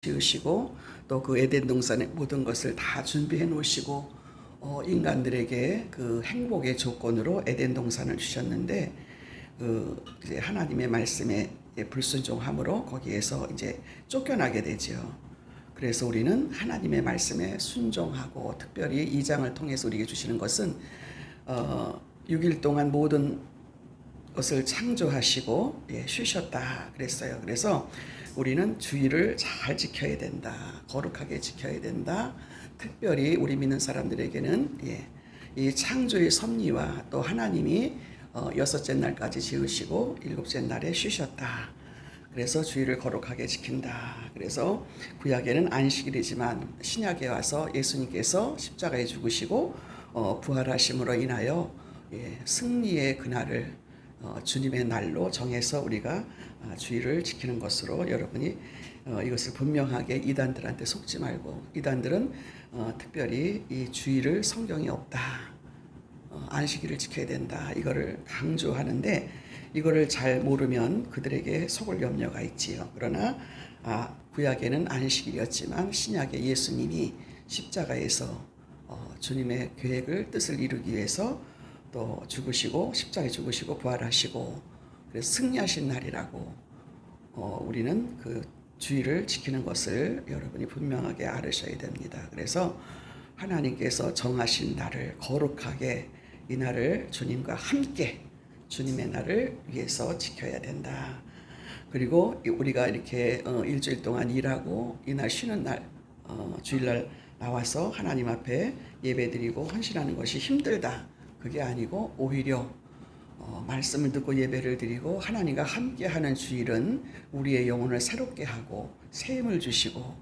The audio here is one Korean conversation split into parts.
지으시고 또 그 에덴 동산의 모든 것을 다 준비해 놓으시고 인간들에게 그 행복의 조건으로 에덴 동산을 주셨는데 이제 하나님의 말씀에 불순종함으로 거기에서 이제 쫓겨나게 되죠. 그래서 우리는 하나님의 말씀에 순종하고 특별히 이 장을 통해서 우리에게 주시는 것은 6일 동안 모든 것을 창조하시고 쉬셨다 그랬어요. 그래서 우리는 주의를 잘 지켜야 된다. 거룩하게 지켜야 된다. 특별히 우리 믿는 사람들에게는 이 창조의 섭리와 또 하나님이 여섯째 날까지 지으시고 일곱째 날에 쉬셨다. 그래서 주의를 거룩하게 지킨다. 그래서 구약에는 안식일이지만 신약에 와서 예수님께서 십자가에 죽으시고 부활하심으로 인하여 승리의 그날을 주님의 날로 정해서 우리가 주의를 지키는 것으로 여러분이 이것을 분명하게 이단들한테 속지 말고, 이단들은 특별히 이 주의를 성경이 없다, 안식일을 지켜야 된다, 이거를 강조하는데 이거를 잘 모르면 그들에게 속을 염려가 있지요. 그러나 구약에는 안식일이었지만 신약에 예수님이 십자가에서 주님의 계획을 뜻을 이루기 위해서 또 죽으시고 십자가에 죽으시고 부활하시고 그래서 승리하신 날이라고 우리는 그 주의를 지키는 것을 여러분이 분명하게 알으셔야 됩니다. 그래서 하나님께서 정하신 날을 거룩하게 이 날을 주님과 함께 주님의 날을 위해서 지켜야 된다. 그리고 우리가 이렇게 일주일 동안 일하고 이날 쉬는 날 주일날 나와서 하나님 앞에 예배드리고 헌신하는 것이 힘들다. 그게 아니고 오히려 말씀을 듣고 예배를 드리고 하나님과 함께하는 주일은 우리의 영혼을 새롭게 하고 새 힘을 주시고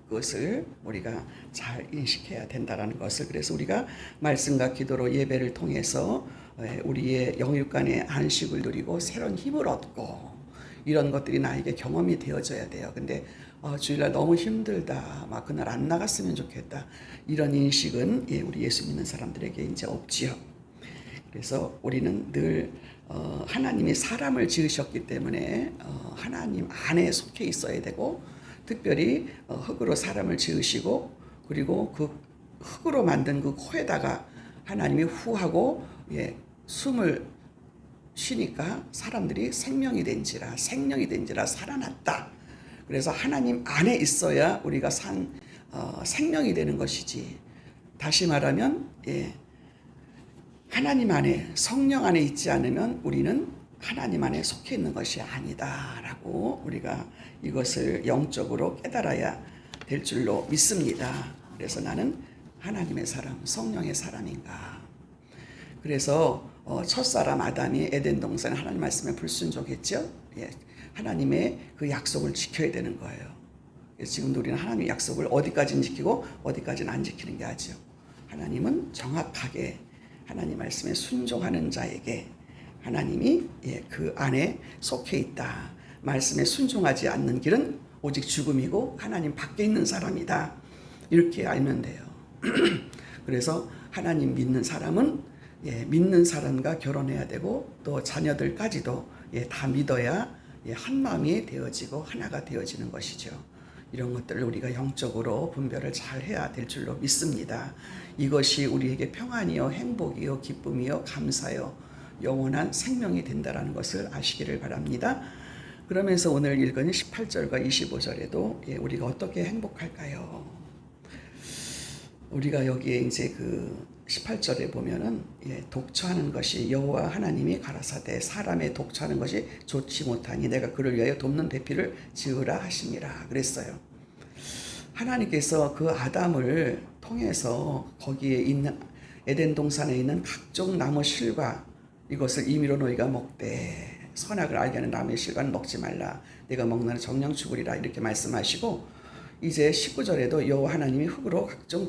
그것을 우리가 잘 인식해야 된다는 것을, 그래서 우리가 말씀과 기도로 예배를 통해서 우리의 영육간의 안식을 누리고 새로운 힘을 얻고 이런 것들이 나에게 경험이 되어져야 돼요. 근데 주일날 너무 힘들다, 막 그날 안 나갔으면 좋겠다, 이런 인식은 우리 예수 믿는 사람들에게 이제 없지요. 그래서 우리는 늘 하나님이 사람을 지으셨기 때문에 하나님 안에 속해 있어야 되고, 특별히 흙으로 사람을 지으시고 그리고 그 흙으로 만든 그 코에다가 하나님이 후하고 숨을 쉬니까 사람들이 생명이 된지라 살아났다. 그래서 하나님 안에 있어야 우리가 생명이 되는 것이지, 다시 말하면 하나님 안에, 성령 안에 있지 않으면 우리는 하나님 안에 속해 있는 것이 아니다라고 우리가 이것을 영적으로 깨달아야 될 줄로 믿습니다. 그래서 나는 하나님의 사람, 성령의 사람인가. 그래서 첫사람 아담이 에덴 동산 하나님 말씀에 불순종했죠. 하나님의 그 약속을 지켜야 되는 거예요. 지금도 우리는 하나님의 약속을 어디까지는 지키고 어디까지는 안 지키는 게 아니죠. 하나님은 정확하게 하나님 말씀에 순종하는 자에게 하나님이 그 안에 속해 있다. 말씀에 순종하지 않는 길은 오직 죽음이고 하나님 밖에 있는 사람이다. 이렇게 알면 돼요. 그래서 하나님 믿는 사람은 믿는 사람과 결혼해야 되고 또 자녀들까지도 다 믿어야 한 마음이 되어지고 하나가 되어지는 것이죠. 이런 것들을 우리가 영적으로 분별을 잘 해야 될 줄로 믿습니다. 이것이 우리에게 평안이요, 행복이요, 기쁨이요, 감사요, 영원한 생명이 된다는 것을 아시기를 바랍니다. 그러면서 오늘 읽은 18절과 25절에도 우리가 어떻게 행복할까요? 우리가 여기에 이제 그 18절에 보면은 독처하는 것이 여호와 하나님이 가라사대 사람의 독처하는 것이 좋지 못하니 내가 그를 위하여 돕는 배필을 지으라 하시니라 그랬어요. 하나님께서 그 아담을 통해서 거기에 있는 에덴 동산에 있는 각종 나무 실과 이것을 임의로 너희가 먹되 선악을 알게 하는 나무의 실과는 먹지 말라, 내가 먹는 정령 죽으리라 이렇게 말씀하시고, 이제 19절에도 여호와 하나님이 흙으로 각종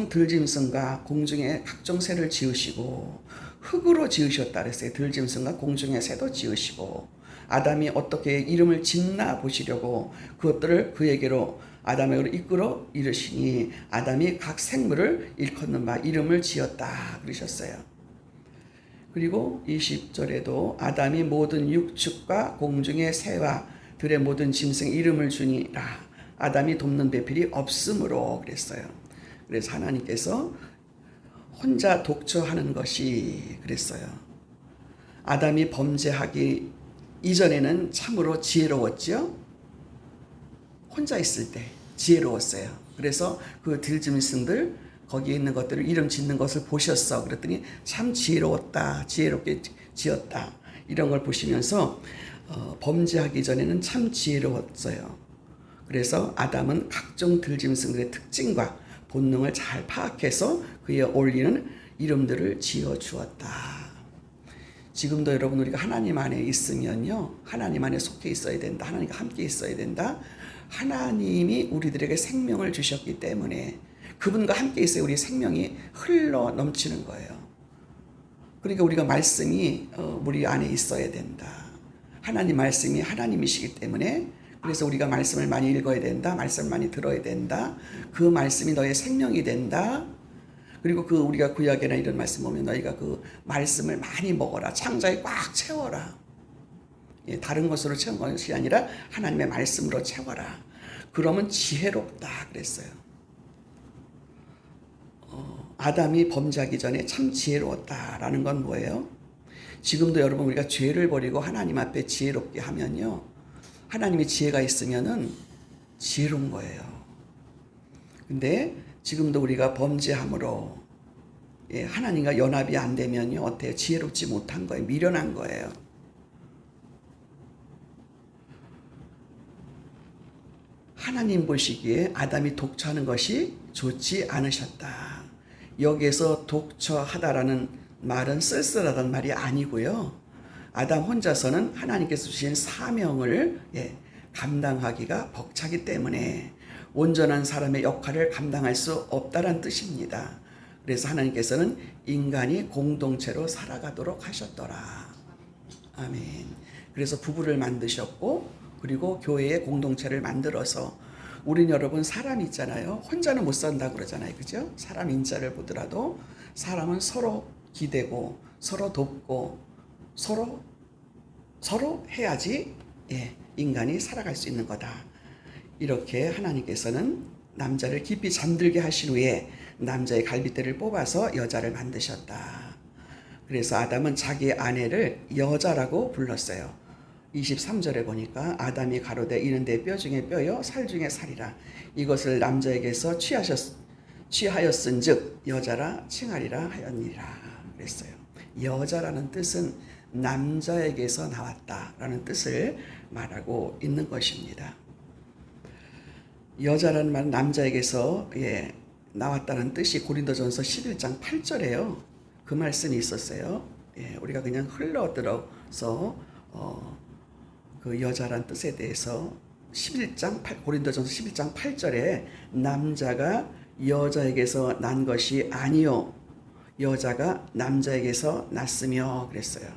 들짐승과 공중의 각종 새를 지으시고, 흙으로 지으셨다 그랬어요. 들짐승과 공중의 새도 지으시고, 아담이 어떻게 이름을 짓나 보시려고 그것들을 그에게로 아담에게로 이끌어 이르시니 아담이 각 생물을 일컫는 바 이름을 지었다 그러셨어요. 그리고 20절에도 아담이 모든 육축과 공중의 새와 들의 모든 짐승 이름을 주니라. 아담이 돕는 배필이 없으므로 그랬어요. 그래서 하나님께서 혼자 독처하는 것이 그랬어요. 아담이 범죄하기 이전에는 참으로 지혜로웠죠. 혼자 있을 때 지혜로웠어요. 그래서 그 들짐승들 거기에 있는 것들을 이름 짓는 것을 보셨어. 그랬더니 참 지혜로웠다. 지혜롭게 지었다. 이런 걸 보시면서 범죄하기 전에는 참 지혜로웠어요. 그래서 아담은 각종 들짐승들의 특징과 본능을 잘 파악해서 그에 어울리는 이름들을 지어 주었다. 지금도 여러분 우리가 하나님 안에 있으면요. 하나님 안에 속해 있어야 된다. 하나님과 함께 있어야 된다. 하나님이 우리들에게 생명을 주셨기 때문에 그분과 함께 있어야 우리 생명이 흘러 넘치는 거예요. 그러니까 우리가 말씀이 우리 안에 있어야 된다. 하나님 말씀이 하나님이시기 때문에 그래서 우리가 말씀을 많이 읽어야 된다. 말씀을 많이 들어야 된다. 그 말씀이 너의 생명이 된다. 그리고 우리가 구약에나 이런 말씀 보면 너희가 그 말씀을 많이 먹어라. 창자에 꽉 채워라. 예, 다른 것으로 채운 것이 아니라 하나님의 말씀으로 채워라. 그러면 지혜롭다 그랬어요. 아담이 범죄하기 전에 참 지혜로웠다라는 건 뭐예요? 지금도 여러분 우리가 죄를 버리고 하나님 앞에 지혜롭게 하면요. 하나님의 지혜가 있으면은 지혜로운 거예요. 근데 지금도 우리가 범죄함으로 하나님과 연합이 안 되면요. 어때요? 지혜롭지 못한 거예요. 미련한 거예요. 하나님 보시기에 아담이 독처하는 것이 좋지 않으셨다. 여기에서 독처하다라는 말은 쓸쓸하다는 말이 아니고요. 아담 혼자서는 하나님께서 주신 사명을 감당하기가 벅차기 때문에 온전한 사람의 역할을 감당할 수 없다는 뜻입니다. 그래서 하나님께서는 인간이 공동체로 살아가도록 하셨더라. 아멘. 그래서 부부를 만드셨고 그리고 교회의 공동체를 만들어서 우린 여러분 사람 있잖아요. 혼자는 못 산다고 그러잖아요. 그죠? 사람 인자를 보더라도 사람은 서로 기대고 서로 돕고 서로 해야지 인간이 살아갈 수 있는 거다. 이렇게 하나님께서는 남자를 깊이 잠들게 하신 후에 남자의 갈빗대를 뽑아서 여자를 만드셨다. 그래서 아담은 자기 아내를 여자라고 불렀어요. 23절에 보니까 아담이 가로되 이는 내 뼈 중에 뼈요 살 중에 살이라. 이것을 남자에게서 취하였은즉 여자라 칭하리라 하였니라 그랬어요. 여자라는 뜻은 남자에게서 나왔다라는 뜻을 말하고 있는 것입니다. 여자라는 말은 남자에게서 나왔다는 뜻이 고린도전서 11장 8절에요. 그 말씀이 있었어요. 우리가 그냥 흘러들어서 그 여자란 뜻에 대해서 고린도전서 11장 8절에 남자가 여자에게서 난 것이 아니요 여자가 남자에게서 났으며 그랬어요.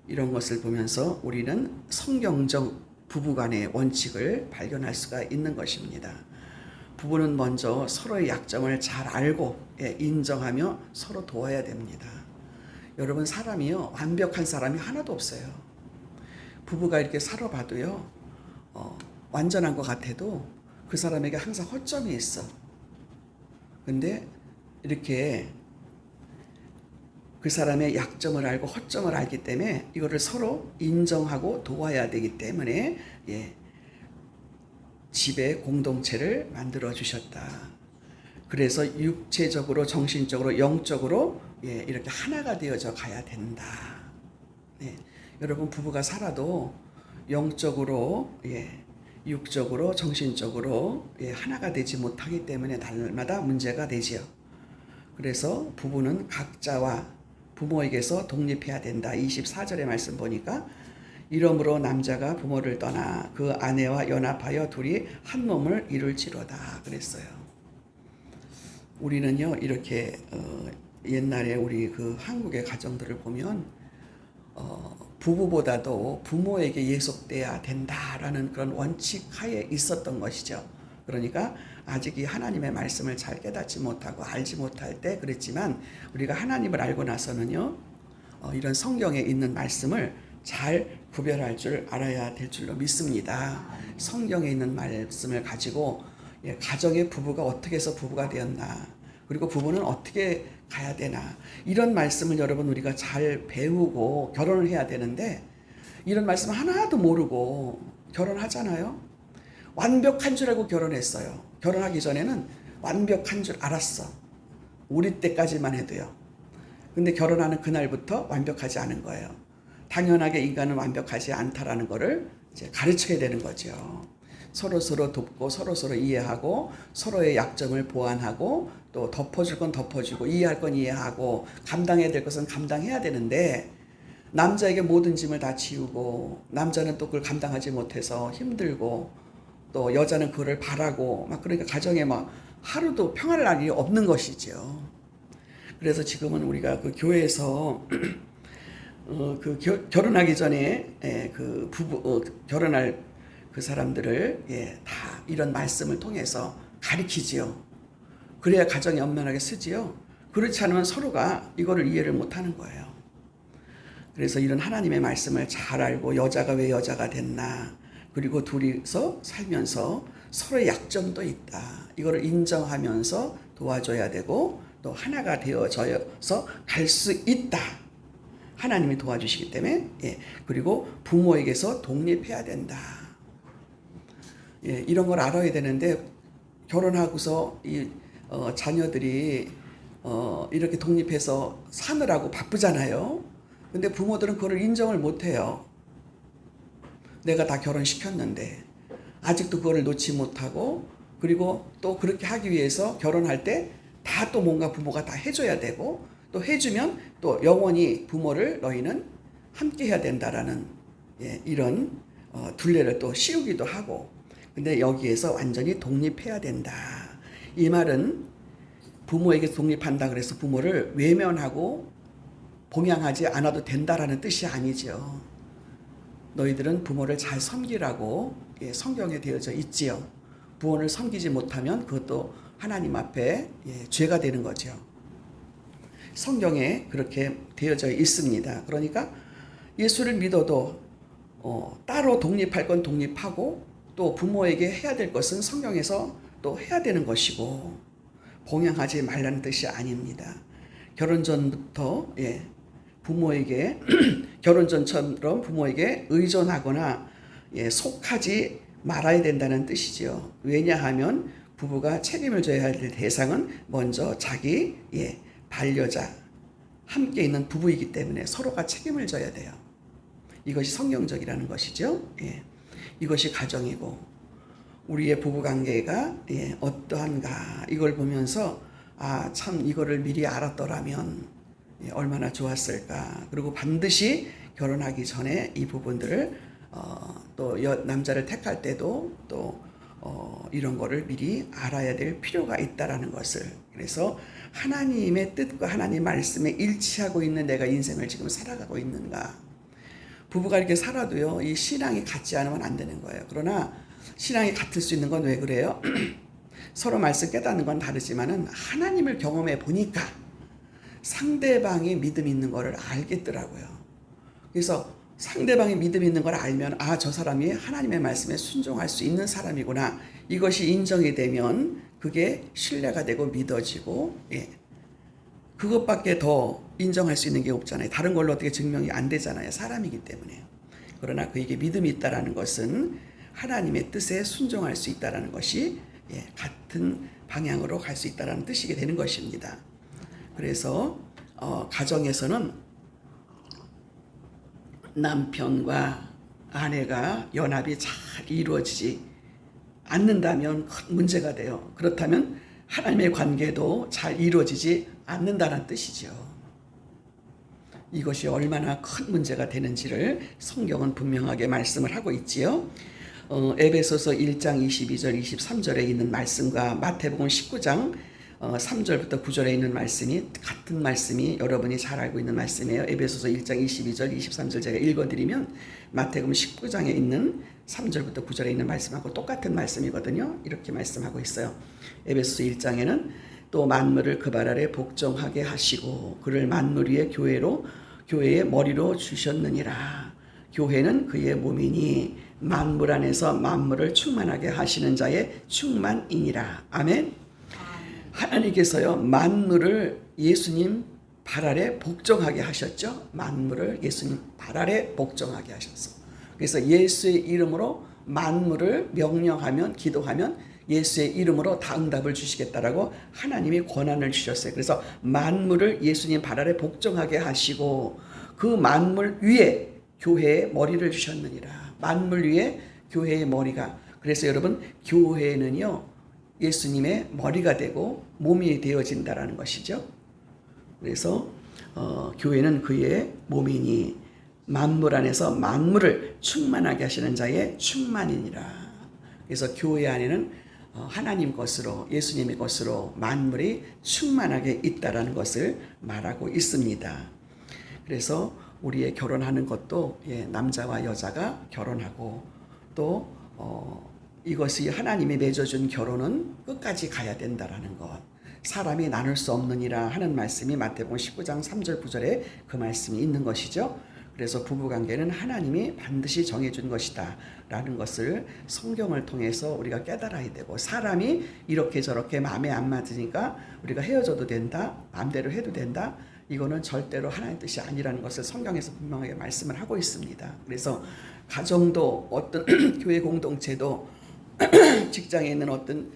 이런 것을 보면서 우리는 성경적 부부간의 원칙을 발견할 수가 있는 것입니다. 부부는 먼저 서로의 약점을 잘 알고 인정하며 서로 도와야 됩니다. 여러분 사람이요 완벽한 사람이 하나도 없어요. 부부가 이렇게 살아봐도요 완전한 것 같아도 그 사람에게 항상 허점이 있어. 근데 이렇게 그 사람의 약점을 알고 허점을 알기 때문에 이거를 서로 인정하고 도와야 되기 때문에 집의 공동체를 만들어 주셨다. 그래서 육체적으로 정신적으로 영적으로 이렇게 하나가 되어져 가야 된다. 여러분 부부가 살아도 영적으로 육적으로 정신적으로 하나가 되지 못하기 때문에 날마다 문제가 되지요. 그래서 부부는 각자와 부모에게서 독립해야 된다. 24절의 말씀 보니까 이러므로 남자가 부모를 떠나 그 아내와 연합하여 둘이 한 몸을 이룰지로다 그랬어요. 우리는요 이렇게 옛날에 우리 그 한국의 가정들을 보면 부부보다도 부모에게 예속돼야 된다라는 그런 원칙 하에 있었던 것이죠. 그러니까 아직 이 하나님의 말씀을 잘 깨닫지 못하고 알지 못할 때 그랬지만 우리가 하나님을 알고 나서는요 이런 성경에 있는 말씀을 잘 구별할 줄 알아야 될 줄로 믿습니다. 성경에 있는 말씀을 가지고 가정의 부부가 어떻게 해서 부부가 되었나, 그리고 부부는 어떻게 가야 되나, 이런 말씀을 여러분 우리가 잘 배우고 결혼을 해야 되는데 이런 말씀 하나도 모르고 결혼하잖아요. 완벽한 줄 알고 결혼했어요. 결혼하기 전에는 완벽한 줄 알았어. 우리 때까지만 해도요. 근데 결혼하는 그날부터 완벽하지 않은 거예요. 당연하게 인간은 완벽하지 않다라는 거를 이제 가르쳐야 되는 거죠. 서로서로 돕고 서로서로 이해하고 서로의 약점을 보완하고 또 덮어줄 건 덮어주고 이해할 건 이해하고 감당해야 될 것은 감당해야 되는데, 남자에게 모든 짐을 다 지우고 남자는 또 그걸 감당하지 못해서 힘들고 또 여자는 그거를 바라고 막, 그러니까 가정에 막 하루도 평안을 할 일이 없는 것이죠. 그래서 지금은 우리가 그 교회에서 결혼하기 전에 그 부부 결혼할 그 사람들을 다 이런 말씀을 통해서 가르치지요. 그래야 가정이 원만하게 쓰지요. 그렇지 않으면 서로가 이거를 이해를 못하는 거예요. 그래서 이런 하나님의 말씀을 잘 알고 여자가 왜 여자가 됐나, 그리고 둘이서 살면서 서로의 약점도 있다, 이거를 인정하면서 도와줘야 되고 또 하나가 되어져서 갈 수 있다. 하나님이 도와주시기 때문에. 그리고 부모에게서 독립해야 된다. 이런 걸 알아야 되는데 결혼하고서 이 자녀들이 이렇게 독립해서 사느라고 바쁘잖아요. 근데 부모들은 그걸 인정을 못해요. 내가 다 결혼시켰는데 아직도 그걸 놓지 못하고, 그리고 또 그렇게 하기 위해서 결혼할 때 다 또 뭔가 부모가 다 해줘야 되고, 또 해주면 또 영원히 부모를 너희는 함께 해야 된다라는 이런 둘레를 또 씌우기도 하고. 근데 여기에서 완전히 독립해야 된다. 이 말은 부모에게 독립한다 그래서 부모를 외면하고 봉양하지 않아도 된다라는 뜻이 아니죠. 너희들은 부모를 잘 섬기라고 성경에 되어져 있지요. 부모를 섬기지 못하면 그것도 하나님 앞에 죄가 되는 거죠. 성경에 그렇게 되어져 있습니다. 그러니까 예수를 믿어도 따로 독립할 건 독립하고 또 부모에게 해야 될 것은 성경에서 또 해야 되는 것이고, 봉양하지 말라는 뜻이 아닙니다. 결혼 전부터 부모에게 결혼 전처럼 부모에게 의존하거나 속하지 말아야 된다는 뜻이죠. 왜냐하면 부부가 책임을 져야 할 대상은 먼저 자기 반려자, 함께 있는 부부이기 때문에 서로가 책임을 져야 돼요. 이것이 성경적이라는 것이죠. 이것이 가정이고, 우리의 부부관계가 어떠한가, 이걸 보면서 참 이거를 미리 알았더라면 얼마나 좋았을까. 그리고 반드시 결혼하기 전에 이 부분들을 또 남자를 택할 때도 또 이런 거를 미리 알아야 될 필요가 있다라는 것을. 그래서 하나님의 뜻과 하나님 말씀에 일치하고 있는 내가 인생을 지금 살아가고 있는가. 부부가 이렇게 살아도요, 이 신앙이 같지 않으면 안 되는 거예요. 그러나 신앙이 같을 수 있는 건 왜 그래요? 서로 말씀 깨닫는 건 다르지만은 하나님을 경험해 보니까 상대방이 믿음 있는 거를 알겠더라고요. 그래서 상대방이 믿음 있는 걸 알면 저 사람이 하나님의 말씀에 순종할 수 있는 사람이구나, 이것이 인정이 되면 그게 신뢰가 되고 믿어지고, 그것밖에 더 인정할 수 있는 게 없잖아요. 다른 걸로 어떻게 증명이 안 되잖아요. 사람이기 때문에. 그러나 그에게 믿음이 있다라는 것은 하나님의 뜻에 순종할 수 있다라는 것이 같은 방향으로 갈 수 있다라는 뜻이게 되는 것입니다. 그래서 가정에서는 남편과 아내가 연합이 잘 이루어지지 않는다면 큰 문제가 돼요. 그렇다면 하나님의 관계도 잘 이루어지지 않는다는 뜻이죠. 이것이 얼마나 큰 문제가 되는지를 성경은 분명하게 말씀을 하고 있지요. 에베소서 1장 22절 23절에 있는 말씀과 마태복음 19장 3절부터 9절에 있는 말씀이 같은 말씀이 여러분이 잘 알고 있는 말씀이에요. 에베소서 1장 22절 23절 제가 읽어드리면 마태복음 19장에 있는 3절부터 9절에 있는 말씀하고 똑같은 말씀이거든요. 이렇게 말씀하고 있어요. 에베소서 1장에는 또 만물을 그 발 아래 복종하게 하시고 그를 만물 위의 교회의 머리로 주셨느니라. 교회는 그의 몸이니 만물 안에서 만물을 충만하게 하시는 자의 충만이니라. 아멘. 하나님께서요 만물을 예수님 발 아래 복종하게 하셨죠. 만물을 예수님 발 아래 복종하게 하셨어. 그래서 예수의 이름으로 만물을 명령하면 기도하면 예수의 이름으로 다 응답을 주시겠다라고 하나님이 권한을 주셨어요. 그래서 만물을 예수님 발 아래 복종하게 하시고 그 만물 위에 교회의 머리를 주셨느니라. 만물 위에 교회의 머리가. 그래서 여러분 교회는요 예수님의 머리가 되고 몸이 되어진다라는 것이죠. 그래서 교회는 그의 몸이니 만물 안에서 만물을 충만하게 하시는 자의 충만이니라. 그래서 교회 안에는 하나님 것으로 예수님의 것으로 만물이 충만하게 있다라는 것을 말하고 있습니다. 그래서 우리의 결혼하는 것도 남자와 여자가 결혼하고 또 이것이 하나님이 맺어준 결혼은 끝까지 가야 된다라는 것. 사람이 나눌 수 없느니라 하는 말씀이 마태복음 19장 3절 9절에 그 말씀이 있는 것이죠. 그래서 부부관계는 하나님이 반드시 정해준 것이다 라는 것을 성경을 통해서 우리가 깨달아야 되고 사람이 이렇게 저렇게 마음에 안 맞으니까 우리가 헤어져도 된다 마음대로 해도 된다 이거는 절대로 하나님의 뜻이 아니라는 것을 성경에서 분명하게 말씀을 하고 있습니다. 그래서 가정도 어떤 교회 공동체도 직장에 있는 어떤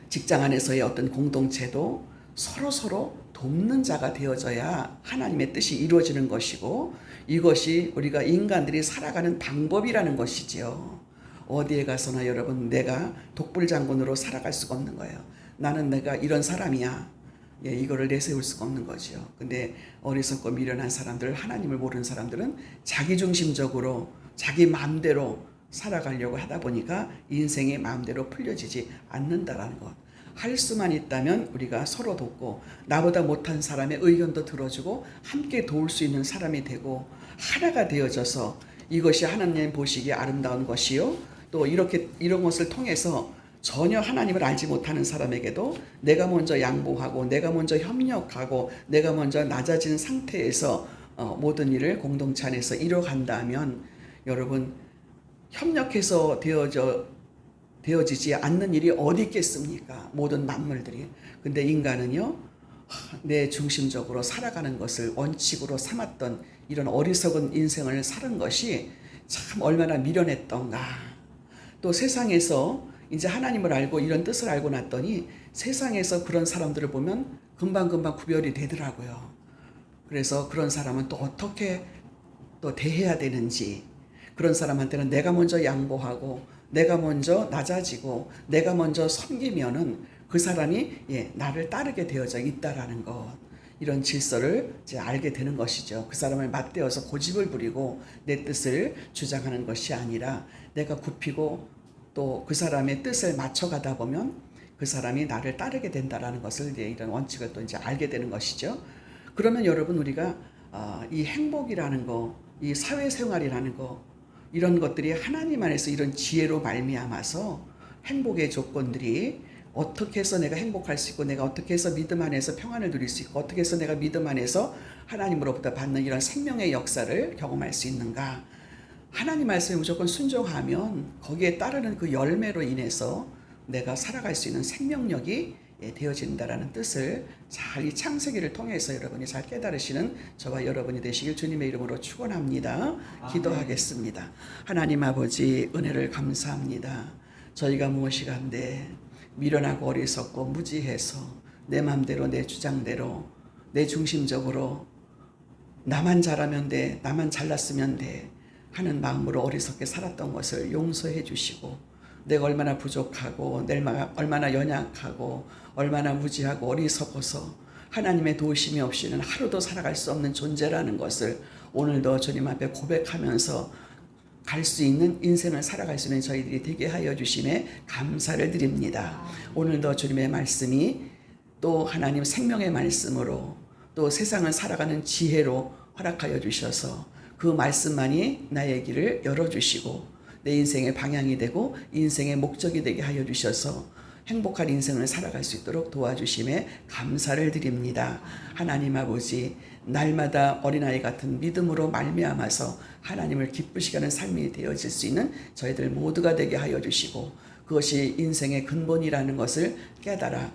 직장 안에서의 어떤 공동체도 서로 돕는 자가 되어져야 하나님의 뜻이 이루어지는 것이고 이것이 우리가 인간들이 살아가는 방법이라는 것이지요. 어디에 가서나 여러분 내가 독불장군으로 살아갈 수가 없는 거예요. 나는 내가 이런 사람이야. 이거를 내세울 수가 없는 거죠. 근데 어리석고 미련한 사람들, 하나님을 모르는 사람들은 자기중심적으로 자기 마음대로 살아가려고 하다 보니까 인생의 마음대로 풀려지지 않는다라는 것. 할 수만 있다면 우리가 서로 돕고 나보다 못한 사람의 의견도 들어주고 함께 도울 수 있는 사람이 되고 하나가 되어져서 이것이 하나님 보시기에 아름다운 것이요. 또 이런 것을 통해서 전혀 하나님을 알지 못하는 사람에게도 내가 먼저 양보하고 내가 먼저 협력하고 내가 먼저 낮아진 상태에서 모든 일을 공동체 안에서 이뤄간다면 여러분 협력해서 되어지지 않는 일이 어디 있겠습니까? 모든 만물들이. 근데 인간은요 내 중심적으로 살아가는 것을 원칙으로 삼았던 이런 어리석은 인생을 사는 것이 참 얼마나 미련했던가. 또 세상에서 이제 하나님을 알고 이런 뜻을 알고 났더니 세상에서 그런 사람들을 보면 금방금방 구별이 되더라고요. 그래서 그런 사람은 또 어떻게 또 대해야 되는지, 그런 사람한테는 내가 먼저 양보하고 내가 먼저 낮아지고 내가 먼저 섬기면은 그 사람이 나를 따르게 되어져 있다라는 것, 이런 질서를 이제 알게 되는 것이죠. 그 사람을 맞대어서 고집을 부리고 내 뜻을 주장하는 것이 아니라 내가 굽히고 또 그 사람의 뜻을 맞춰가다 보면 그 사람이 나를 따르게 된다라는 것을 이런 원칙을 또 이제 알게 되는 것이죠. 그러면 여러분 우리가 이 행복이라는 거, 이 사회생활이라는 거, 이런 것들이 하나님 안에서 이런 지혜로 말미암아서 행복의 조건들이 어떻게 해서 내가 행복할 수 있고 내가 어떻게 해서 믿음 안에서 평안을 누릴 수 있고 어떻게 해서 내가 믿음 안에서 하나님으로부터 받는 이런 생명의 역사를 경험할 수 있는가. 하나님 말씀에 무조건 순종하면 거기에 따르는 그 열매로 인해서 내가 살아갈 수 있는 생명력이 되어진다라는 뜻을 잘 이 창세기를 통해서 여러분이 잘 깨달으시는 저와 여러분이 되시길 주님의 이름으로 축원합니다. 기도하겠습니다. 하나님 아버지 은혜를 감사합니다. 저희가 무엇이간데 미련하고 어리석고 무지해서 내 맘대로 내 주장대로 내 중심적으로 나만 잘하면 돼, 나만 잘났으면 돼 하는 마음으로 어리석게 살았던 것을 용서해 주시고 내가 얼마나 부족하고 내가 얼마나 연약하고 얼마나 무지하고 어리석어서 하나님의 도우심이 없이는 하루도 살아갈 수 없는 존재라는 것을 오늘도 주님 앞에 고백하면서 갈 수 있는 인생을 살아갈 수 있는 저희들이 되게 하여 주심에 감사를 드립니다. 오늘도 주님의 말씀이 또 하나님 생명의 말씀으로 또 세상을 살아가는 지혜로 허락하여 주셔서 그 말씀만이 나의 길을 열어주시고 내 인생의 방향이 되고 인생의 목적이 되게 하여 주셔서 행복한 인생을 살아갈 수 있도록 도와주심에 감사를 드립니다. 하나님 아버지, 날마다 어린아이 같은 믿음으로 말미암아서 하나님을 기쁘시게 하는 삶이 되어질 수 있는 저희들 모두가 되게 하여 주시고, 그것이 인생의 근본이라는 것을 깨달아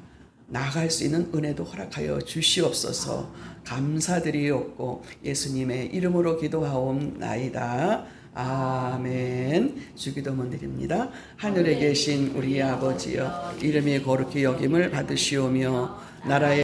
나아갈 수 있는 은혜도 허락하여 주시옵소서. 감사드리옵고 예수님의 이름으로 기도하옵나이다. 아멘. 주기도문 드립니다. 하늘에 계신 우리 아버지여, 이름이 거룩히 여김을 받으시오며 나라의